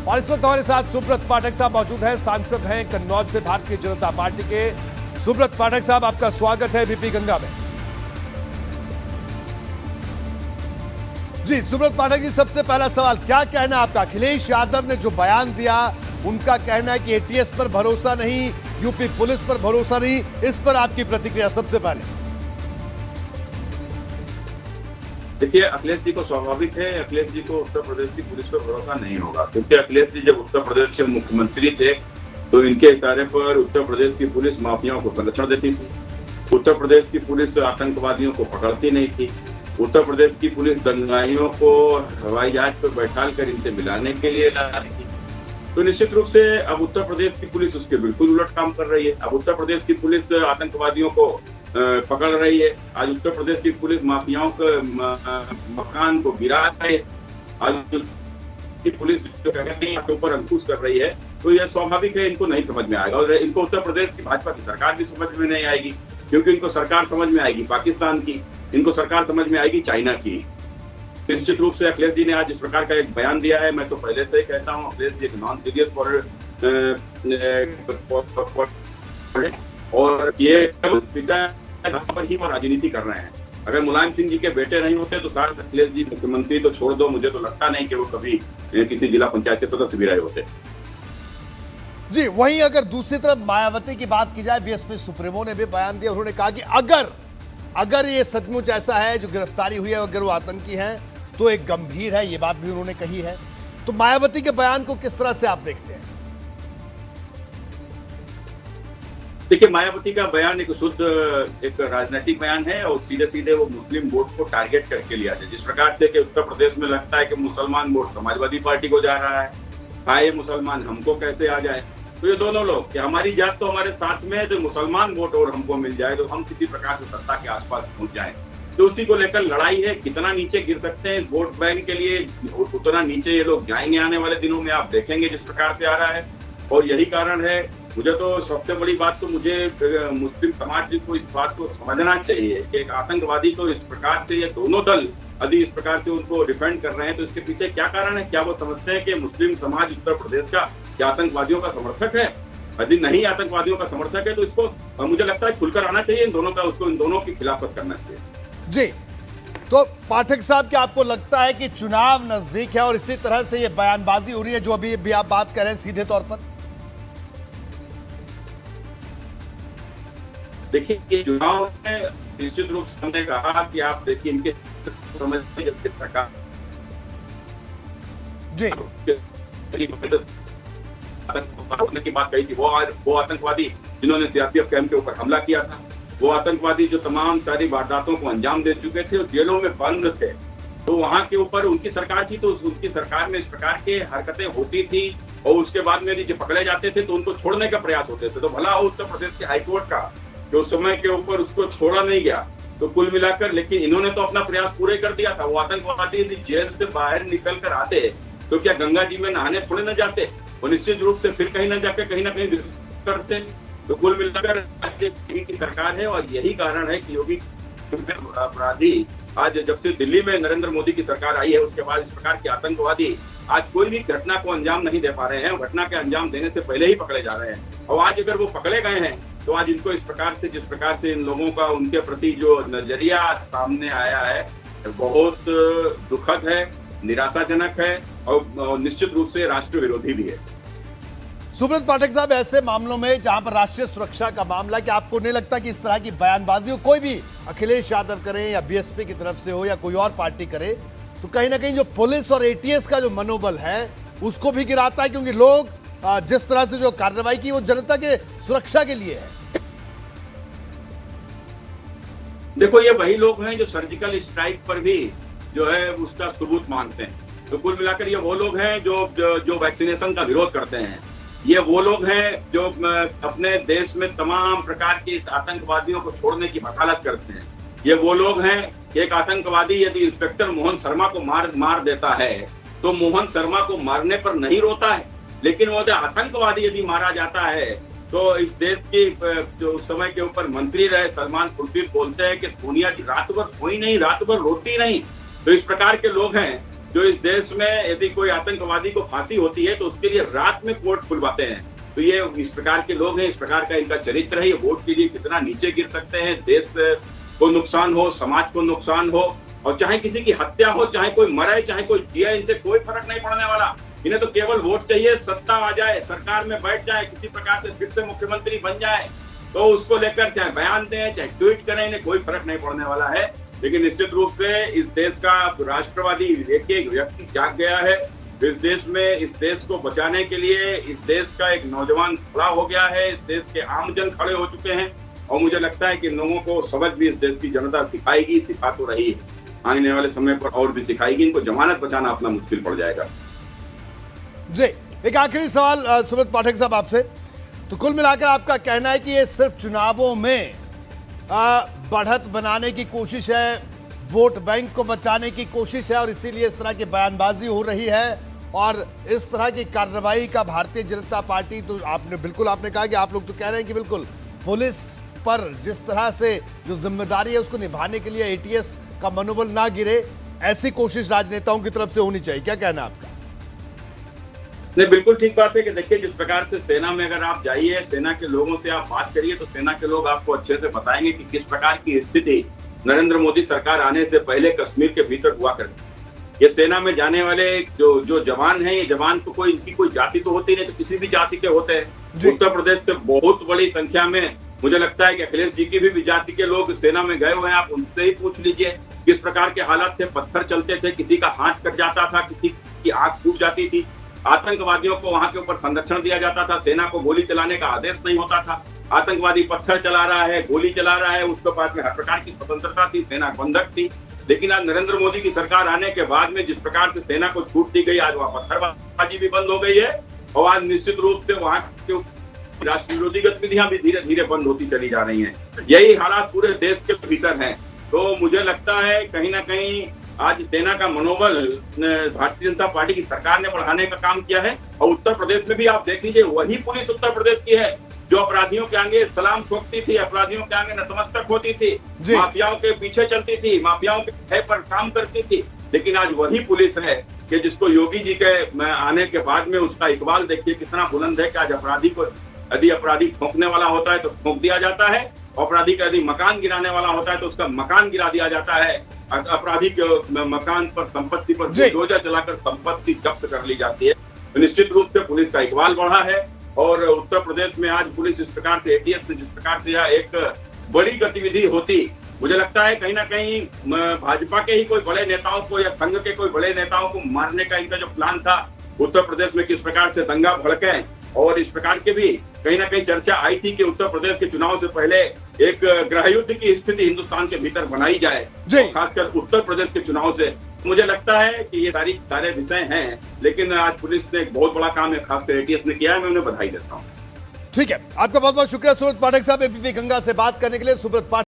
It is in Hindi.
और इस वक्त हमारे साथ सुब्रत पाठक साहब मौजूद हैं, सांसद हैं कन्नौज से भारतीय जनता पार्टी के। सुब्रत पाठक साहब, आपका स्वागत है बीपी गंगा में। जी सुब्रत पाठक जी, सबसे पहला सवाल, क्या कहना है आपका? अखिलेश यादव ने जो बयान दिया, उनका कहना है कि एटीएस पर भरोसा नहीं, यूपी पुलिस पर भरोसा नहीं, इस पर आपकी प्रतिक्रिया सबसे पहले। देखिए, अखिलेश जी को स्वाभाविक है, अखिलेश जी को उत्तर प्रदेश की पुलिस पर भरोसा नहीं होगा, क्योंकि अखिलेश जी जब उत्तर प्रदेश के मुख्यमंत्री थे तो इनके इशारे पर उत्तर प्रदेश की पुलिस माफियाओं को संरक्षण देती थी। उत्तर प्रदेश की पुलिस आतंकवादियों को पकड़ती नहीं थी। उत्तर प्रदेश की पुलिस दंगाइयों को हवाई जहाज पर बैठाल कर इनसे मिलाने के लिए ला रही थी। तो निश्चित रूप से अब उत्तर प्रदेश की पुलिस उसके बिल्कुल उलट काम कर रही है। अब उत्तर प्रदेश की पुलिस आतंकवादियों को पकड़ रही है। आज उत्तर प्रदेश की पुलिस माफियाओं के मकान को गिरा रही है। आज की पुलिस के ऊपर अंकुश कर रही है। तो यह स्वाभाविक है, इनको नहीं समझ में आएगा और इनको उत्तर प्रदेश की भाजपा की सरकार भी समझ में नहीं आएगी, क्योंकि इनको सरकार समझ में आएगी पाकिस्तान की, इनको सरकार समझ में आएगी चाइना की। निश्चित रूप से अखिलेश जी ने आज इस प्रकार का एक बयान दिया है। मैं तो पहले से ही कहता हूँ, अखिलेश जी एक नॉन सीरियस और ये पर ही वो राजनीति कर रहे हैं। अगर मुलायम सिंह जी के बेटे नहीं होते तो शायद अखिलेश जी मुख्यमंत्री तो छोड़ दो, मुझे तो लगता नहीं कि वो कभी किसी जिला पंचायत के सदस्य भी रहे होते। जी, वहीं अगर दूसरी तरफ मायावती की बात की जाए, बीएसपी सुप्रीमो ने भी बयान दिया। उन्होंने कहा कि अगर ये सचमुच ऐसा है, जो गिरफ्तारी हुई है, अगर वो आतंकी हैं तो एक गंभीर है, ये बात भी उन्होंने कही है। तो मायावती के बयान को किस तरह से आप देखते हैं? देखिए, मायावती का बयान एक शुद्ध एक राजनीतिक बयान है और सीधे सीधे वो मुस्लिम वोट को टारगेट करके लिया जाए। जिस प्रकार से कि उत्तर प्रदेश में लगता है कि मुसलमान वोट समाजवादी पार्टी को जा रहा है, ये मुसलमान हमको कैसे आ जाए। तो ये दोनों लोग कि हमारी जात तो हमारे साथ में है, तो मुसलमान वोट और हमको मिल जाए तो हम किसी प्रकार से सत्ता के आसपास पहुंच जाएं। तो उसी को लेकर लड़ाई है। कितना नीचे गिर सकते हैं वोट बैंक के लिए, उतना नीचे ये लोग जाएंगे आने वाले दिनों में, आप देखेंगे जिस प्रकार से आ रहा है। और यही कारण है, मुझे तो सबसे बड़ी बात तो मुझे मुस्लिम समाज को इस बात को समझना चाहिए कि एक आतंकवादी तो इस प्रकार से, ये दोनों दल यदि इस प्रकार से उनको डिफेंड कर रहे हैं तो इसके पीछे क्या कारण है? क्या वो समझते हैं कि मुस्लिम समाज उत्तर प्रदेश का क्या आतंकवादियों का समर्थक है? यदि नहीं आतंकवादियों का समर्थक है तो इसको मुझे लगता है खुलकर आना चाहिए, इन दोनों का, उसको इन दोनों की खिलाफत करना चाहिए। जी, तो पाठक साहब, क्या आपको लगता है कि चुनाव नजदीक है और इसी तरह से ये बयानबाजी हो रही है जो अभी भी आप बात कर रहे हैं सीधे तौर पर? देखिए, ये चुनाव में निश्चित रूप से हमने कहा कि आप देखिए इनके समझ में जब सरकार जी की बात कही थी, वो आतंकवादी जिन्होंने सीआरपीएफ कैंप के ऊपर हमला किया था, वो आतंकवादी जो तमाम सारी वारदातों को अंजाम दे चुके थे और जेलों में बंद थे, तो वहां के ऊपर उनकी सरकार थी, तो उनकी सरकार में इस प्रकार के हरकतें होती थी और उसके बाद में जो पकड़े जाते थे तो उनको छोड़ने का प्रयास होते थे। तो भला हो उत्तर प्रदेश के हाईकोर्ट का जो समय के ऊपर उसको छोड़ा नहीं गया, तो कुल मिलाकर लेकिन इन्होंने तो अपना प्रयास पूरे कर दिया था। वो आतंकवादी यदि जेल से बाहर निकल कर आते तो क्या गंगा जी में नहाने थोड़े न जाते, और निश्चित रूप से फिर कहीं न जाकर कहीं ना कहीं करते। तो कुल मिलाकर की सरकार है और यही कारण है कि योगी अपराधी आज जब से दिल्ली में नरेंद्र मोदी की सरकार आई है, उसके बाद इस प्रकार के आतंकवादी आज कोई भी घटना को अंजाम नहीं दे पा रहे हैं, घटना के अंजाम देने से पहले ही पकड़े जा रहे हैं। और आज अगर वो पकड़े गए हैं तो आज इनको इस प्रकार से, जिस प्रकार से इन लोगों का उनके प्रति जो नजरिया सामने आया है, बहुत दुखद है, निराशाजनक है और निश्चित रूप से राष्ट्र विरोधी भी है। सुब्रत पाठक साहब, ऐसे मामलों में जहां पर राष्ट्रीय सुरक्षा का मामला, कि आपको नहीं लगता कि इस तरह की बयानबाजी हो, कोई भी अखिलेश यादव करे या बीएसपी की तरफ से हो या कोई और पार्टी करे, तो कहीं ना कहीं जो पुलिस और एटीएस का जो मनोबल है उसको भी गिराता है, क्योंकि लोग जिस तरह से जो कार्रवाई की वो जनता के सुरक्षा के लिए है। देखो, ये वही लोग हैं जो सर्जिकल स्ट्राइक पर भी जो है उसका सबूत मांगते हैं। तो कुल मिलाकर ये वो लोग हैं जो वैक्सीनेशन का विरोध करते हैं। ये वो लोग हैं जो अपने देश में तमाम प्रकार के आतंकवादियों को छोड़ने की वकालत करते हैं। ये वो लोग हैं कि एक आतंकवादी यदि इंस्पेक्टर मोहन शर्मा को मार देता है तो मोहन शर्मा को मारने पर नहीं रोता है, लेकिन वो आतंकवादी यदि मारा जाता है तो इस देश की जो उस समय के ऊपर मंत्री रहे सलमान खुर्शीद बोलते हैं कि सोनिया जी रात भर सोई नहीं, रात भर रोती नहीं। तो इस प्रकार के लोग हैं जो इस देश में यदि कोई आतंकवादी को फांसी होती है तो उसके लिए रात में कोर्ट खुलवाते हैं। तो ये इस प्रकार के लोग हैं, इस प्रकार का इनका चरित्र है। ये वोट के लिए कितना नीचे गिर सकते हैं, देश को नुकसान हो, समाज को नुकसान हो, और चाहे किसी की हत्या हो, चाहे कोई मरे, चाहे कोई जिए, इनसे कोई फर्क नहीं पड़ने वाला। इन्हें तो केवल वोट चाहिए, सत्ता आ जाए, सरकार में बैठ जाए, किसी प्रकार से फिर से मुख्यमंत्री बन जाए, तो उसको लेकर चाहे बयान दें, चाहे ट्वीट करें, इन्हें कोई फर्क नहीं पड़ने वाला है। लेकिन निश्चित रूप से इस देश का राष्ट्रवादी एक व्यक्ति जाग गया है। इस देश में, इस देश को बचाने के लिए इस देश का एक नौजवान खड़ा हो गया है, इस देश के आमजन खड़े हो चुके हैं, और मुझे लगता है कि लोगों को सबक भी इस देश की जनता सिखाएगी, सिखा तो रही है, आने वाले समय पर और भी सिखाएगी। इनको जमानत बचाना अपना मुश्किल पड़ जाएगा। जी, एक आखिरी सवाल सुब्रत पाठक साहब आपसे। तो कुल मिलाकर आपका कहना है कि ये सिर्फ चुनावों में बढ़त बनाने की कोशिश है, वोट बैंक को बचाने की कोशिश है, और इसीलिए इस तरह की बयानबाजी हो रही है, और इस तरह की कार्रवाई का भारतीय जनता पार्टी, तो आपने कहा कि आप लोग तो कह रहे हैं कि बिल्कुल पुलिस पर जिस तरह से जो जिम्मेदारी है उसको निभाने के लिए एटीएस का मनोबल ना गिरे, ऐसी कोशिश राजनेताओं की तरफ से होनी चाहिए। क्या कहना है आपका? नहीं, बिल्कुल ठीक बात है कि देखिए, जिस प्रकार से सेना में अगर आप जाइए, सेना के लोगों से आप बात करिए, तो सेना के लोग आपको अच्छे से बताएंगे कि किस प्रकार की स्थिति नरेंद्र मोदी सरकार आने से पहले कश्मीर के भीतर हुआ करती। ये सेना में जाने वाले जो जवान हैं, ये जवान तो इनकी कोई जाति तो होती नहीं, तो किसी भी जाति के होते हैं। उत्तर प्रदेश से बहुत बड़ी संख्या में मुझे लगता है कि अखिलेश जी की भी जाति के लोग सेना में गए हुए हैं। आप उनसे ही पूछ लीजिए किस प्रकार के हालात थे। पत्थर चलते थे, किसी का हाथ कट जाता था, किसी की आंख फूट जाती थी, आतंकवादियों को वहां के ऊपर संरक्षण दिया जाता था, सेना को गोली चलाने का आदेश नहीं होता था। आतंकवादी पत्थर चला रहा है, गोली चला रहा है, उसके पास में हर प्रकार की स्वतंत्रता थी, सेना बंधक थी। लेकिन आज नरेंद्र मोदी की सरकार आने के बाद में जिस प्रकार से सेना को छूट दी गई, आज वहाँ पत्थरबाजी भी बंद हो गई है, और आज निश्चित रूप से वहाँ के राष्ट्र विरोधी गतिविधियां भी धीरे धीरे बंद होती चली जा रही हैं। यही हालात पूरे देश के भीतर हैं। तो मुझे लगता है कहीं ना कहीं आज सेना का मनोबल भारतीय जनता पार्टी की सरकार ने बढ़ाने का काम किया है। और उत्तर प्रदेश में भी आप देख लीजिए, वही पुलिस उत्तर प्रदेश की है जो अपराधियों के आगे सलाम ठोकती थी, अपराधियों के आगे नतमस्तक होती थी, माफियाओं के पीछे चलती थी, माफियाओं के भय पर काम करती थी। लेकिन आज वही पुलिस है कि जिसको योगी जी के आने के बाद में उसका इकबाल देखिए कितना बुलंद है कि आज अपराधी को, यदि अपराधी ठोकने वाला होता है तो ठोक दिया जाता है, अपराधी का यदि मकान गिराने वाला होता है तो उसका मकान गिरा दिया जाता है, अपराधी के मकान पर, संपत्ति पर बुलडोजर चलाकर संपत्ति जब्त कर ली जाती है। तो निश्चित रूप से पुलिस का इकबाल बढ़ा है। और उत्तर प्रदेश में आज पुलिस इस प्रकार से, एटीएस से जिस प्रकार से यह एक बड़ी गतिविधि होती, मुझे लगता है कहीं ना कहीं भाजपा के ही कोई बड़े नेताओं को या संघ के कोई बड़े नेताओं को मारने का इनका जो प्लान था, उत्तर प्रदेश में किस प्रकार से दंगा भड़के, और इस प्रकार के भी कहीं ना कहीं चर्चा आई थी कि उत्तर प्रदेश के चुनाव से पहले एक गृह युद्ध की स्थिति हिंदुस्तान के भीतर बनाई जाए, खासकर उत्तर प्रदेश के चुनाव से। मुझे लगता है कि ये सारे विषय हैं, लेकिन आज पुलिस ने एक बहुत बड़ा काम है, खासकर एटीएस ने किया है। मैं उन्हें बधाई देता हूँ। ठीक है, आपका बहुत बहुत शुक्रिया सुब्रत पाठक साहब, एबीपी गंगा से बात करने के लिए। सुब्रत पाठक